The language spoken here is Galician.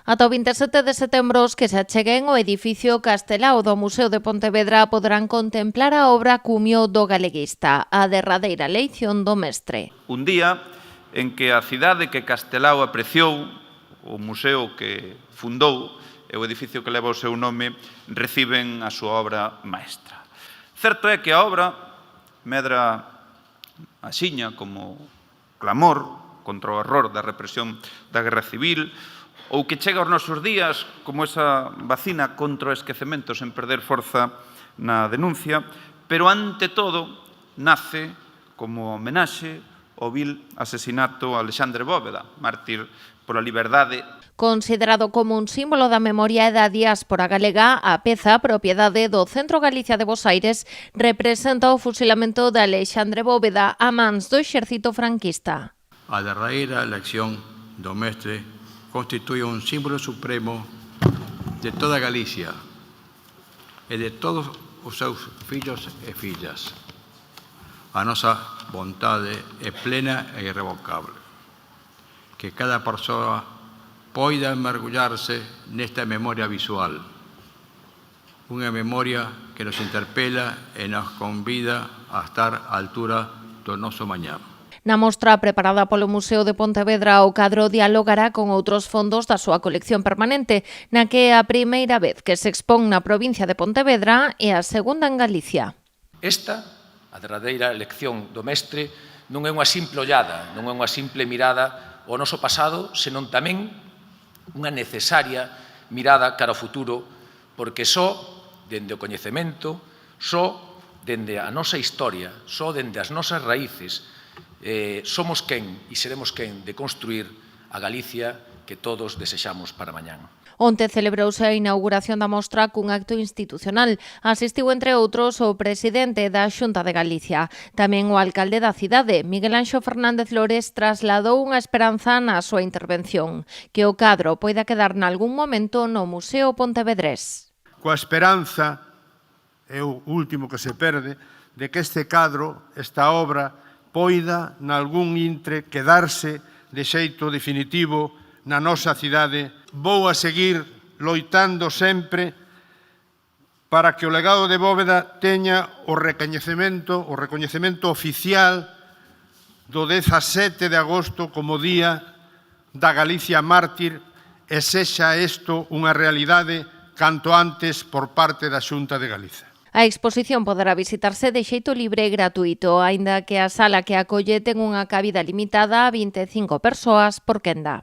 Ata o 27 de setembro os que se acheguen ao edificio Castelao do Museo de Pontevedra poderán contemplar a obra Cumio do Galeguista, a derradeira lección do mestre. Un día en que a cidade que Castelao apreciou, o museo que fundou e o edificio que leva o seu nome reciben a súa obra maestra. Certo é que a obra medra axiña como clamor contra o horror da represión da Guerra Civil, ou que chega aos nosos días como esa vacina contra o esquecemento sen perder forza na denuncia, pero ante todo nace como homenaxe ao vil asesinato a Alexandre Bóveda, mártir pola liberdade. Considerado como un símbolo da memoria e da diáspora galega, a peza, propiedade do Centro Galicia de Bos Aires, representa o fusilamento de Alexandre Bóveda a mans do exército franquista. A derradeira elección do mestre constitúe un símbolo supremo de toda Galicia e de todos os seus fillos e fillas. A nosa vontade é plena e irrevocable. Que cada persoa poida mergullarse nesta memoria visual. Unha memoria que nos interpela e nos convida a estar á altura do noso mañá. Na mostra preparada polo Museo de Pontevedra, o cadro dialogará con outros fondos da súa colección permanente, na que é a primeira vez que se expón na provincia de Pontevedra e a segunda en Galicia. Esta, a derradeira lección do mestre, non é unha simple ollada, non é unha simple mirada ao noso pasado, senón tamén unha necesaria mirada cara ao futuro, porque só dende o coñecemento, só dende a nosa historia, só dende as nosas raíces, somos quen e seremos quen de construir a Galicia que todos desexamos para mañán. Onte celebrouse a inauguración da mostra cun acto institucional. Asistiu, entre outros, o presidente da Xunta de Galicia. Tamén o alcalde da cidade, Miguel Anxo Fernández Lores, trasladou unha esperanza na súa intervención, que o cadro poida quedar nalgún momento no Museo Pontevedrés. Coa esperanza, é o último que se perde, de que este cadro, esta obra, poida, nalgún intre, quedarse de xeito definitivo na nosa cidade. Vou a seguir loitando sempre para que o legado de Bóveda teña o recoñecemento oficial do 17 de agosto como Día da Galicia Mártir e sexa isto unha realidade canto antes por parte da Xunta de Galicia. A exposición poderá visitarse de xeito libre e gratuito, aínda que a sala que acolle ten unha cabida limitada a 25 persoas por quenda.